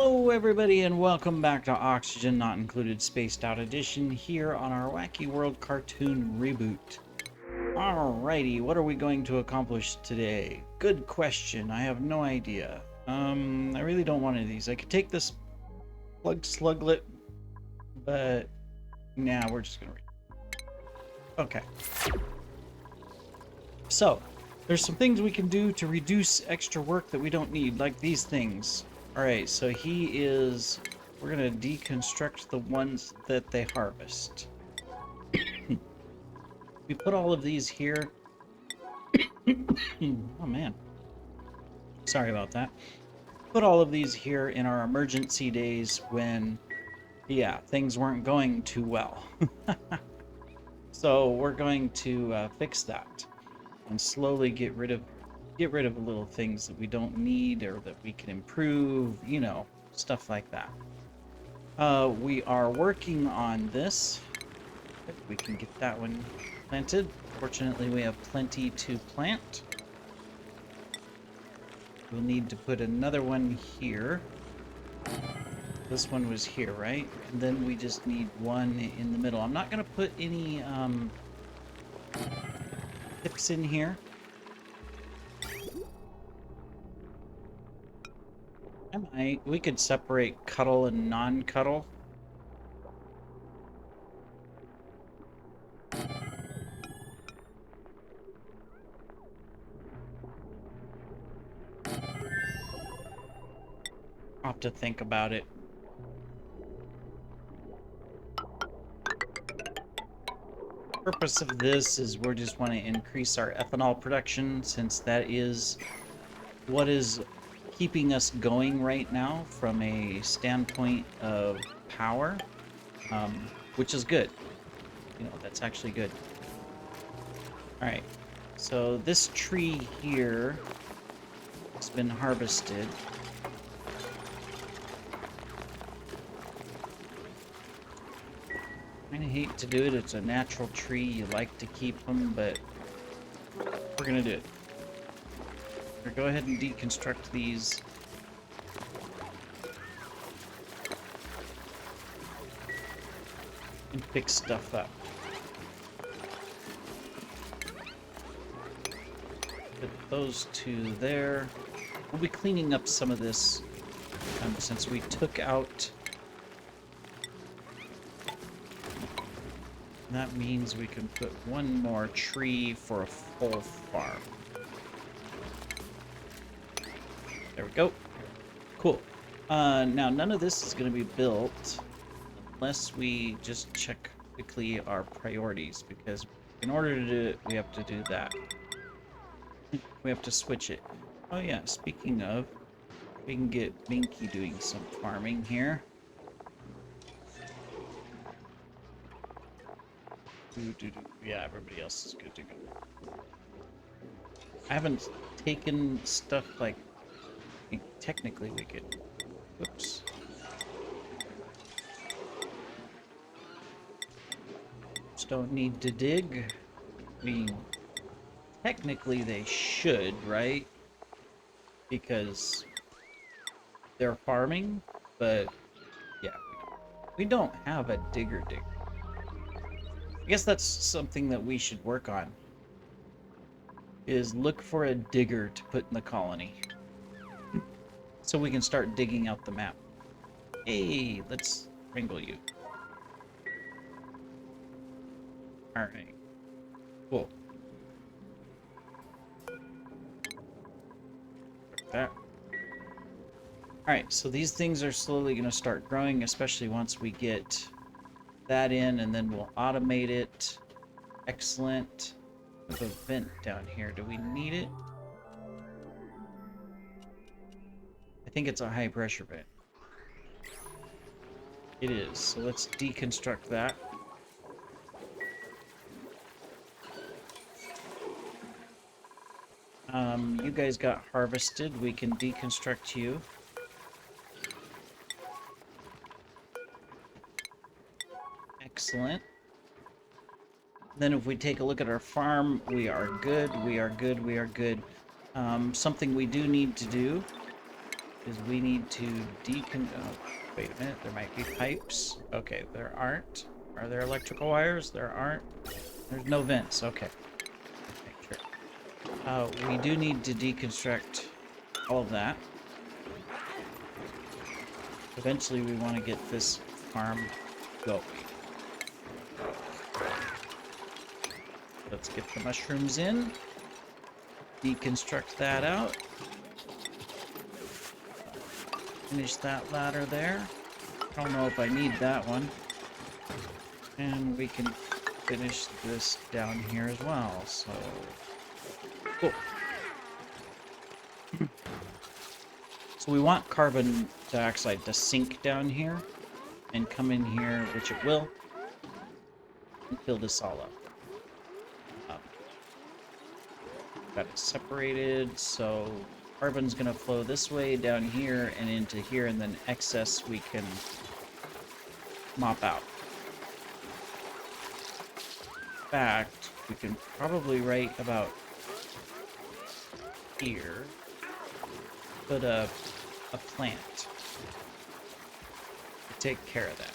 Hello everybody and welcome back to Oxygen Not Included Spaced Out Edition here on our Wacky World cartoon reboot. Alrighty, what are we going to accomplish today? Good question, I have no idea. I really don't want any of these. I could take this plug sluglet, but nah, we're just gonna read. Okay. So, there's some things we can do to reduce extra work that we don't need, like these things. Alright, so we're gonna deconstruct the ones that they harvest. We put all of these here. Oh man. Sorry about that. Put all of these here in our emergency days when, yeah, things weren't going too well. So we're going to fix that and slowly get rid of little things that we don't need or that we can improve, you know, stuff like that. We are working on this. If we can get that one planted. Fortunately, we have plenty to plant. We'll need to put another one here. This one was here, right? And then we just need one in the middle. I'm not going to put any tips in here. We could separate cuddle and non-cuddle. I'll have to think about it. The purpose of this is we just want to increase our ethanol production, since that is what is keeping us going right now from a standpoint of power, which is good. You know, that's actually good. All right, so this tree here has been harvested. I kind of hate to do it. It's a natural tree. You like to keep them, but we're gonna do it. We're gonna go ahead and deconstruct these. And fix stuff up. Put those two there. We'll be cleaning up some of this since we took out. That means we can put one more tree for a full farm. There we go. Cool. Now, none of this is going to be built unless we just check quickly our priorities, because in order to do it, we have to do that. We have to switch it. Oh yeah, speaking of, we can get Minky doing some farming here. Yeah, everybody else is good to go. I haven't taken stuff like... Technically, we could... Whoops. Just don't need to dig. I mean, technically they should, right? Because they're farming, but yeah, we don't have a digger. I guess that's something that we should work on, is look for a digger to put in the colony so we can start digging out the map. Hey, let's wrangle you. Alright, cool. Like that. Alright, so these things are slowly going to start growing, especially once we get that in, and then we'll automate it. Excellent. There's a vent down here. Do we need it? I think it's a high pressure vent. It is. So let's deconstruct that. You guys got harvested. We can deconstruct you. Excellent. Then if we take a look at our farm, we are good, we are good, we are good. Something we do need to do is we need to wait a minute, there might be pipes. Okay, there aren't. Are there electrical wires? There aren't. There's no vents. Okay. Make sure. We do need to deconstruct all of that. Eventually, we want to get this farm going. Let's get the mushrooms in. Deconstruct that out. Finish that ladder there. I don't know if I need that one. And we can finish this down here as well, so... Cool. So we want carbon dioxide to sink down here and come in here, which it will, and fill this all up. Got it separated, so carbon's gonna flow this way, down here, and into here, and then excess we can mop out. In fact, we can probably right about here put a plant to take care of that.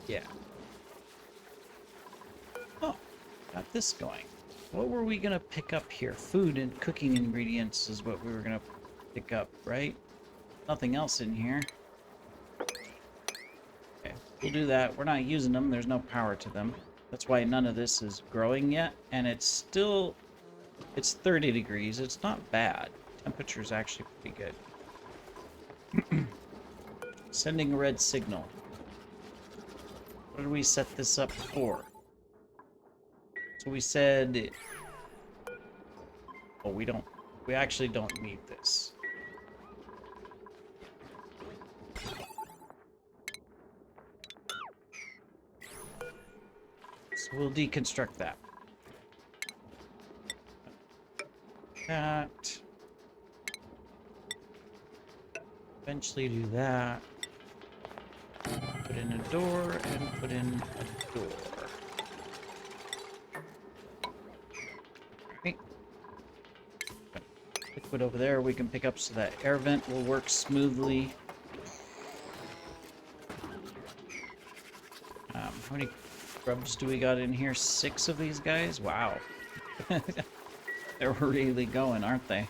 Yeah. Oh, got this going. What were we gonna pick up here? Food and cooking ingredients is what we were gonna pick up, right? Nothing else in here. Okay, we'll do that. We're not using them. There's no power to them. That's why none of this is growing yet. And it's 30 degrees. It's not bad. Temperature is actually pretty good. Sending a red signal. What did we set this up for? So we said... Oh, we actually don't need this. So we'll deconstruct that. That. Eventually do that. Put in a door and put in a door. Right. Liquid over there we can pick up so that air vent will work smoothly. How many grubs do we got in here? 6 of these guys? Wow. They're really going, aren't they?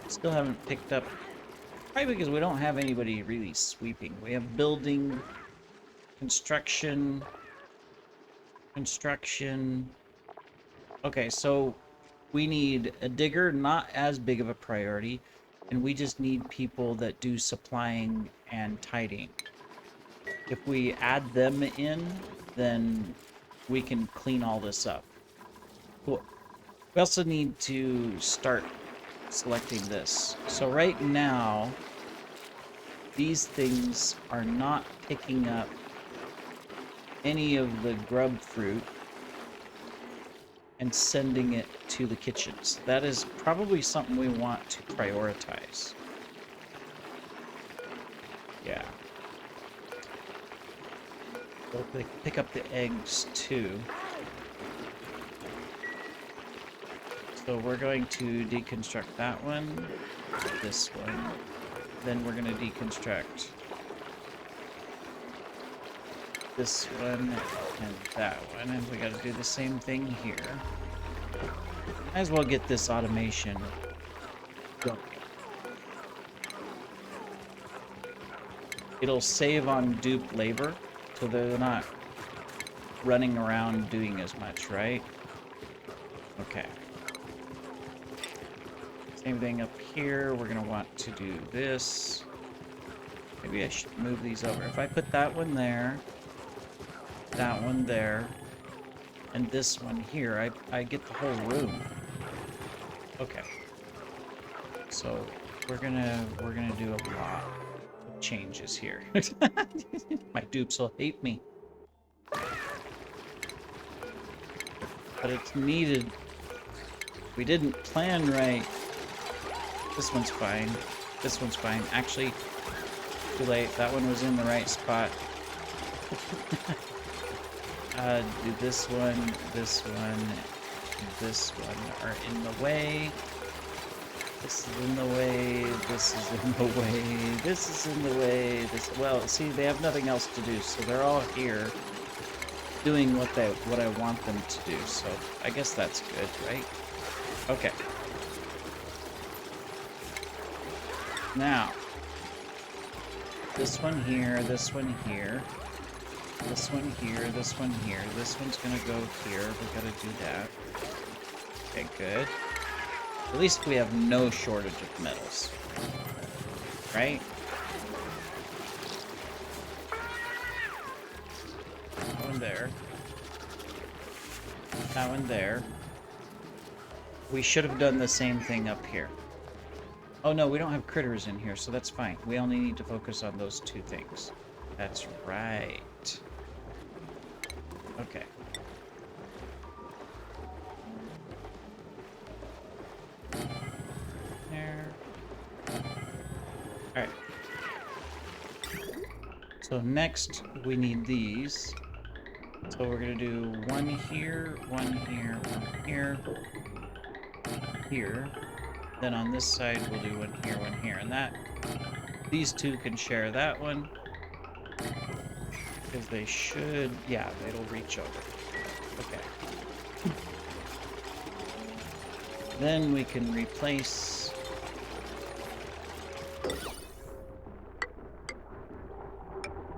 Still haven't picked up... Probably because we don't have anybody really sweeping. We have building, construction... Okay, so we need a digger, not as big of a priority, and we just need people that do supplying and tidying. If we add them in, then we can clean all this up. Cool. We also need to start selecting this. So right now, these things are not picking up any of the grub fruit and sending it to the kitchens. That is probably something we want to prioritize. Yeah. So they pick up the eggs too. So we're going to deconstruct that one, this one, then we're going to deconstruct this one and that one, and we got to do the same thing here. Might as well get this automation going. It'll save on dupe labor, so they're not running around doing as much, right? Okay. Same thing up here. We're going to want to do this. Maybe I should move these over. If I put that one there, that one there, and this one here, I get the whole room. Okay. So we're gonna do a lot of changes here. My dupes will hate me. But it's needed. We didn't plan right. This one's fine. This one's fine. Actually, too late. That one was in the right spot. Do this one, this one, and this one are in the way. This is in the way, this is in the way, this is in the way, this... Well, see, they have nothing else to do, so they're all here doing what I want them to do, so I guess that's good, right? Okay. Now, this one here, this one here, this one here, this one here, this one's gonna go here, we gotta do that. Okay, good. At least we have no shortage of metals. Right? That one there. That one there. We should have done the same thing up here. Oh no, we don't have critters in here, so that's fine. We only need to focus on those two things. That's right. Okay. There. Alright. So next, we need these. So we're gonna do one here, one here, one here, here. Then on this side, we'll do one here, and that. These two can share that one. Because they should, yeah, it'll reach over. Okay. Then we can replace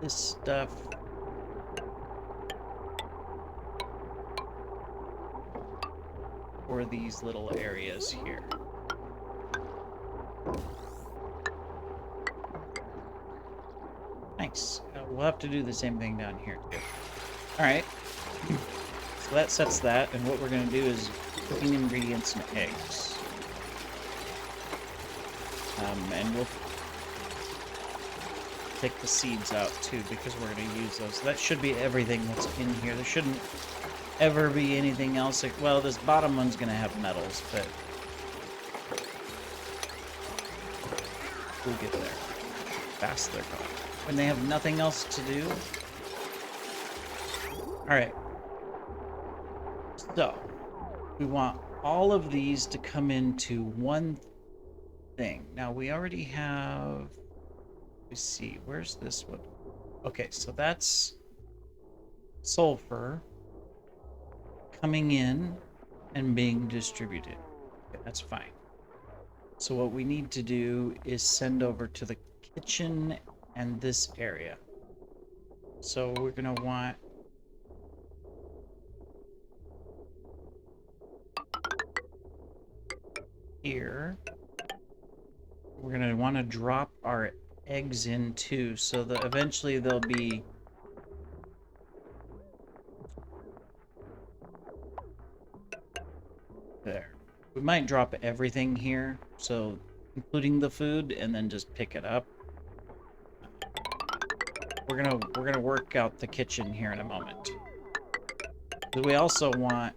this stuff. For these little areas here. Nice. We'll have to do the same thing down here too. Alright. So that sets that, and what we're going to do is cooking ingredients and eggs. And we'll take the seeds out too, because we're going to use those. So that should be everything that's in here. There shouldn't ever be anything else. Like, well, this bottom one's going to have metals, but we'll get there. Fast they're gone. When they have nothing else to do. Alright. So, we want all of these to come into one thing. Now, we already have... Let's see, where's this one? Okay, so that's sulfur coming in and being distributed. Okay, that's fine. So what we need to do is send over to the kitchen and this area. So we're going to want here. We're going to want to drop our eggs in too, so that eventually they'll be there. We might drop everything here, so including the food, and then just pick it up. We're gonna work out the kitchen here in a moment. But we also want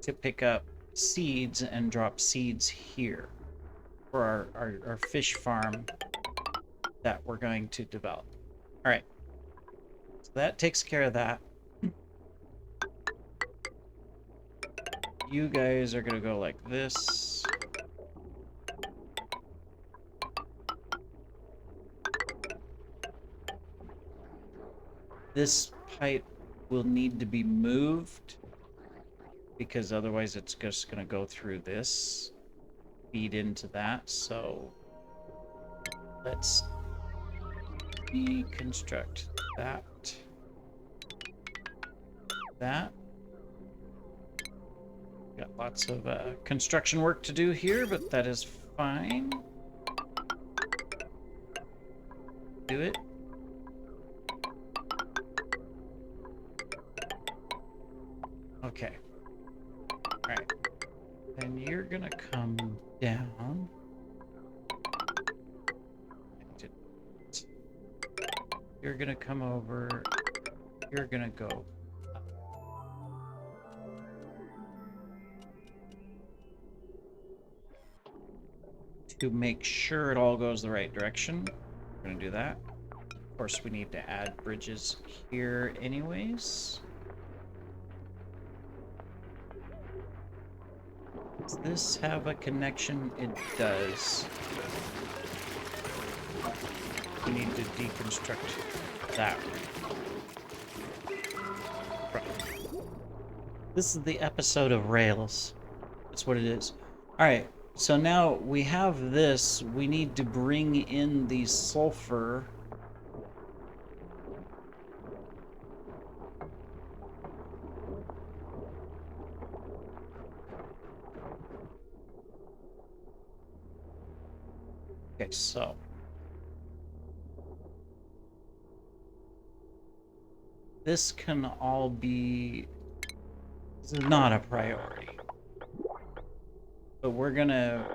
to pick up seeds and drop seeds here for our fish farm that we're going to develop. All right, so that takes care of that. You guys are gonna go like this. This pipe will need to be moved because otherwise it's just gonna go through this, feed into that. So let's deconstruct that. That. Got lots of construction work to do here, but that is fine. Do it. Okay. Alright. Then you're gonna come down. You're gonna come over. You're gonna go up. To make sure it all goes the right direction, we're gonna do that. Of course, we need to add bridges here anyways. Does this have a connection? It does. We need to deconstruct that. This is the episode of Rails. That's what it is. Alright, so now we have this. We need to bring in the sulfur. Okay, so this can all be... This is not a priority. But we're gonna...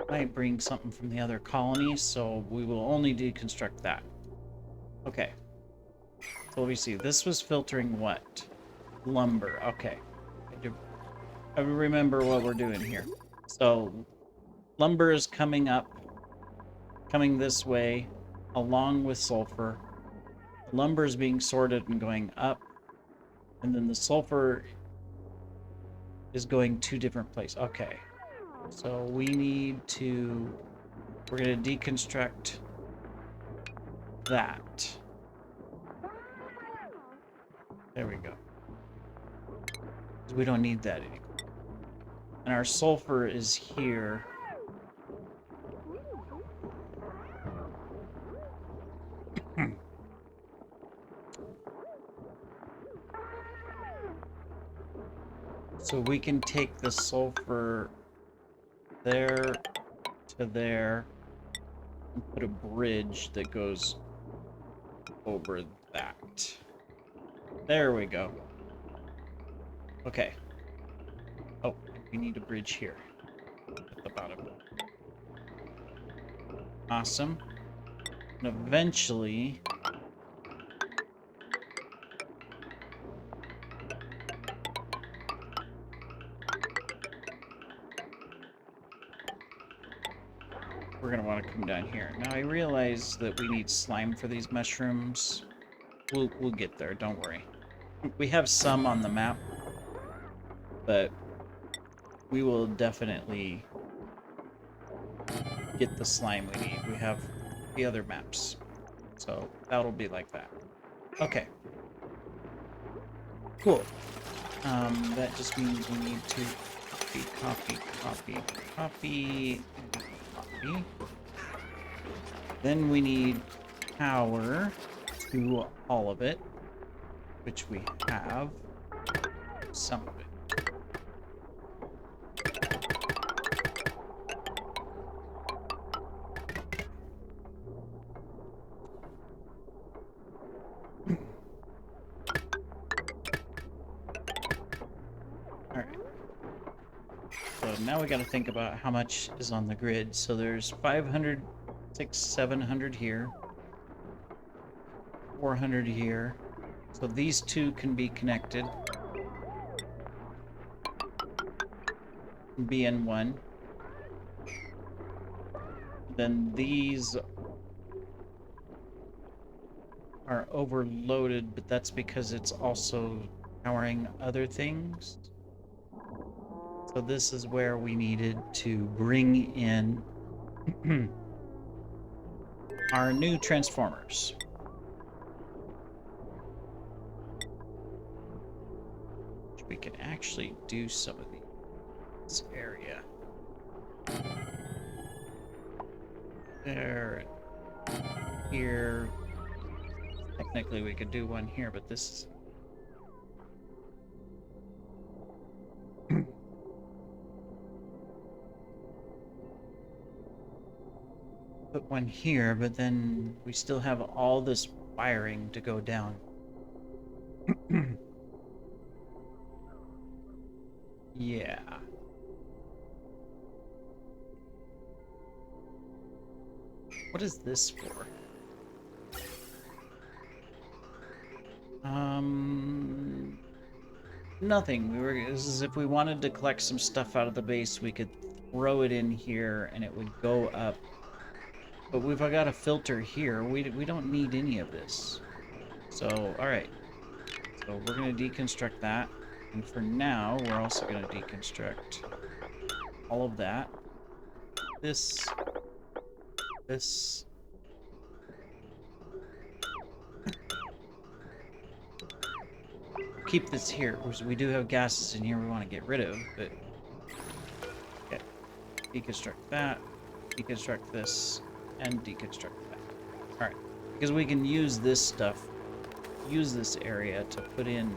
Might bring something from the other colony, so we will only deconstruct that. Okay. So let me see. This was filtering what? Lumber. Okay. I remember what we're doing here. So lumber is coming up, coming this way, along with sulfur. Lumber is being sorted and going up, and then the sulfur is going two different places. Okay, so we need to, we're going to deconstruct that. There we go. We don't need that anymore. And our sulfur is here. So we can take the sulfur there to there and put a bridge that goes over that. There we go. Okay. Oh, we need a bridge here at the bottom. Awesome. And eventually... we're going to want to come down here. Now I realize that we need slime for these mushrooms. We'll get there, don't worry. We have some on the map, but we will definitely get the slime we need. We have the other maps, so that'll be like that. Okay. Cool. That just means we need to copy. Then we need power to all of it, which we have some of it. Now we got to think about how much is on the grid. So there's 500, 600, 700 here, 400 here. So these two can be connected. BN1. Then these are overloaded, but that's because it's also powering other things. So this is where we needed to bring in our new transformers. We can actually do some of this area. There, here. Technically we could do one here, but this is... put one here, but then we still have all this wiring to go down. Yeah. What is this for? Nothing. This is if we wanted to collect some stuff out of the base, we could throw it in here and it would go up. But we've got a filter here. We don't need any of this. So, alright. So we're going to deconstruct that. And for now, we're also going to deconstruct all of that. This. Keep this here. We do have gases in here we want to get rid of, but... Okay. Deconstruct that. Deconstruct this. And deconstruct that. Alright. Because we can use this stuff, use this area to put in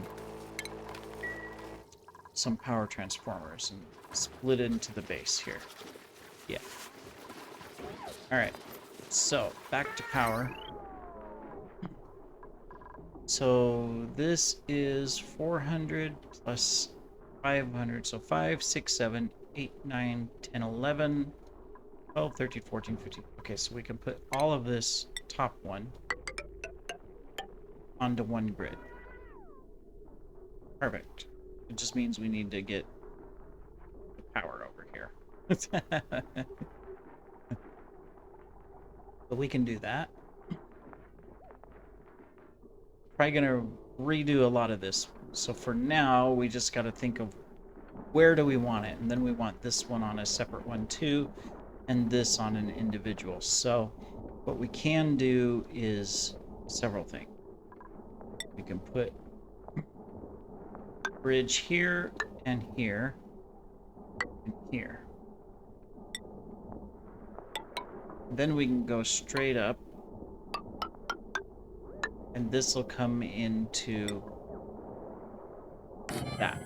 some power transformers and split into the base here. Yeah. Alright. So, back to power. So, this is 400 plus 500. So, 5, 6, 7, 8, 9, 10, 11, 12, 13, 14, 15. Okay, so we can put all of this top one onto one grid. Perfect. It just means we need to get the power over here. But we can do that. Probably gonna redo a lot of this. So for now, we just gotta think of where do we want it? And then we want this one on a separate one too, and this on an individual. So what we can do is several things. We can put bridge here and here and here. Then we can go straight up, and this will come into that.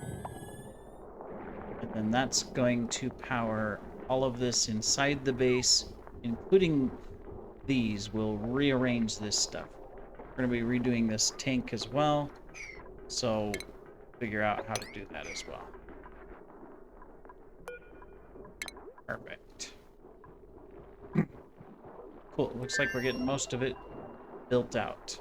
And then that's going to power all of this inside the base, including these. We'll rearrange this stuff. We're going to be redoing this tank as well, so figure out how to do that as well. Perfect. Cool. Looks like we're getting most of it built out.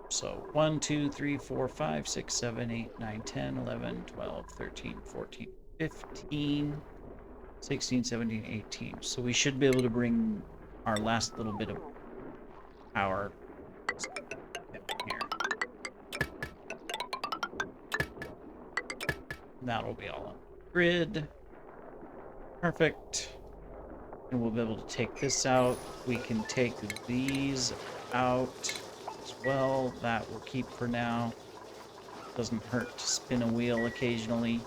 So 1, 2, 3, 4, 5, 6, 7, 8, 9, 10, 11, 12, 13, 14, 15, 16, 17, 18. So we should be able to bring our last little bit of power here. That'll be all on the grid. Perfect. And we'll be able to take this out. We can take these out as well. That will keep for now. Doesn't hurt to spin a wheel occasionally.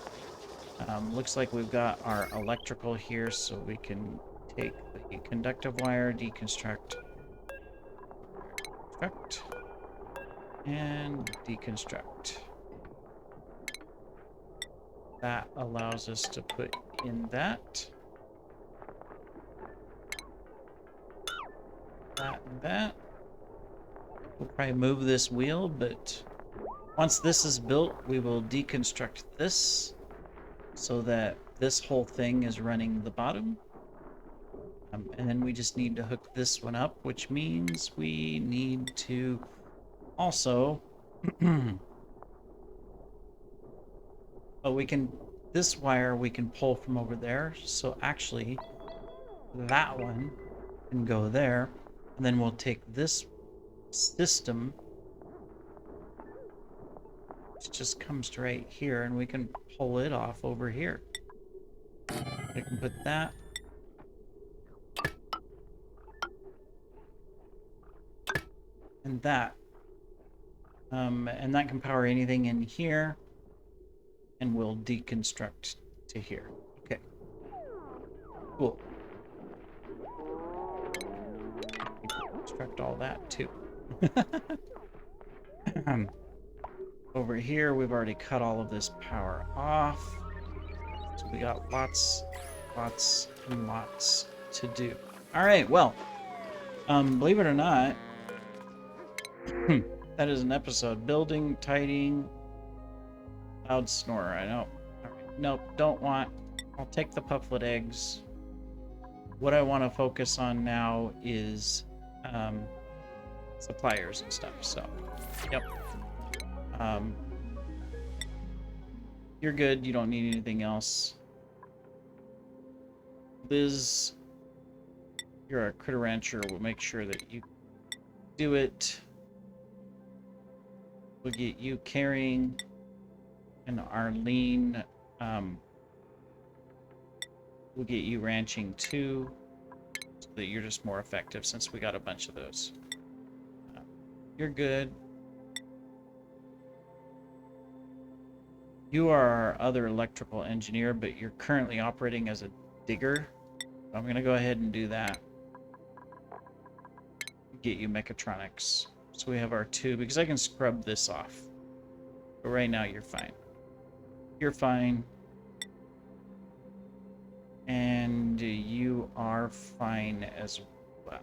Looks like we've got our electrical here, so we can take the conductive wire, deconstruct, and deconstruct. That allows us to put in that. That and that. We'll probably move this wheel, but once this is built, we will deconstruct this so that this whole thing is running the bottom. And then we just need to hook this one up, which means we need to also... oh, we can... This wire we can pull from over there, so actually that one can go there, and then we'll take this system, which just comes to right here, and we can pull it off over here. We can put that. And that. And that can power anything in here. And we'll deconstruct to here. Okay. Cool. Deconstruct all that too. Over here, we've already cut all of this power off. So we got lots, and lots to do. All right, well, believe it or not, that is an episode. Building, tidying, loud snorer. I know. All right. Nope, don't want. I'll take the pufflet eggs. What I want to focus on now is suppliers and stuff. So, yep. You're good. You don't need anything else. Liz, you're a critter rancher. We'll make sure that you do it. We'll get you carrying, and Arlene, we'll get you ranching too, so that you're just more effective since we got a bunch of those. You're good. You are our other electrical engineer, but you're currently operating as a digger. I'm going to go ahead and do that. Get you mechatronics. So we have our two, because I can scrub this off. But right now you're fine. You're fine. And you are fine as well.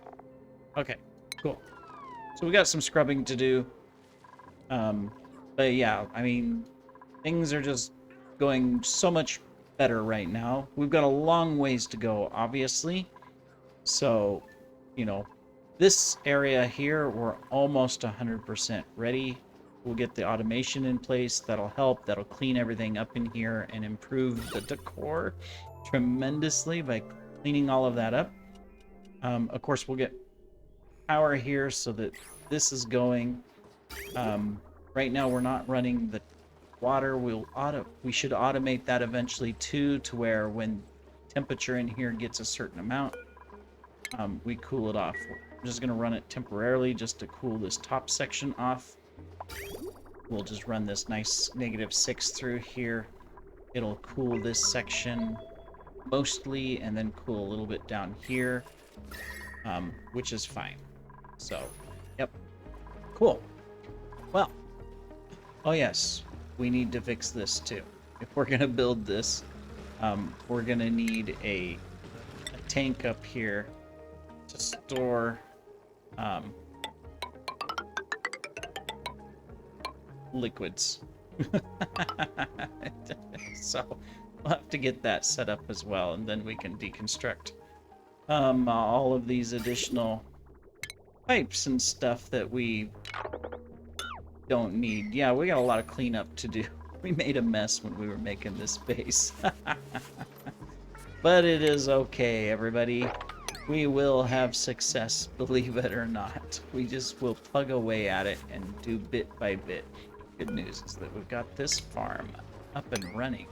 Okay, cool. So we got some scrubbing to do. But yeah, I mean, things are just going so much better right now. We've got a long ways to go, obviously. So, you know, this area here, we're almost 100% ready. We'll get the automation in place. That'll help. That'll clean everything up in here and improve the decor tremendously by cleaning all of that up. Of course, we'll get power here so that this is going. Right now, we're not running the water. We should automate that eventually too, to where when temperature in here gets a certain amount, we cool it off. I'm just going to run it temporarily just to cool this top section off. We'll just run this nice -6 through here. It'll cool this section mostly, and then cool a little bit down here, which is fine. So, yep. Cool. Well, oh yes, we need to fix this too. If we're going to build this, we're going to need a tank up here to store liquids. So we'll have to get that set up as well, and then we can deconstruct all of these additional pipes and stuff that we don't need. Yeah, we got a lot of cleanup to do. We made a mess when we were making this base. But it is okay, everybody. We will have success, believe it or not. We just will plug away at it and do bit by bit. Good news is that we've got this farm up and running.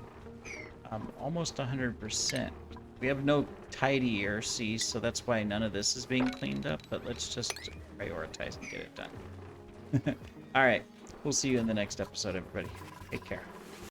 Almost 100%. We have no tidy ERC, so that's why none of this is being cleaned up, but let's just prioritize and get it done. All right, we'll see you in the next episode, everybody. Take care.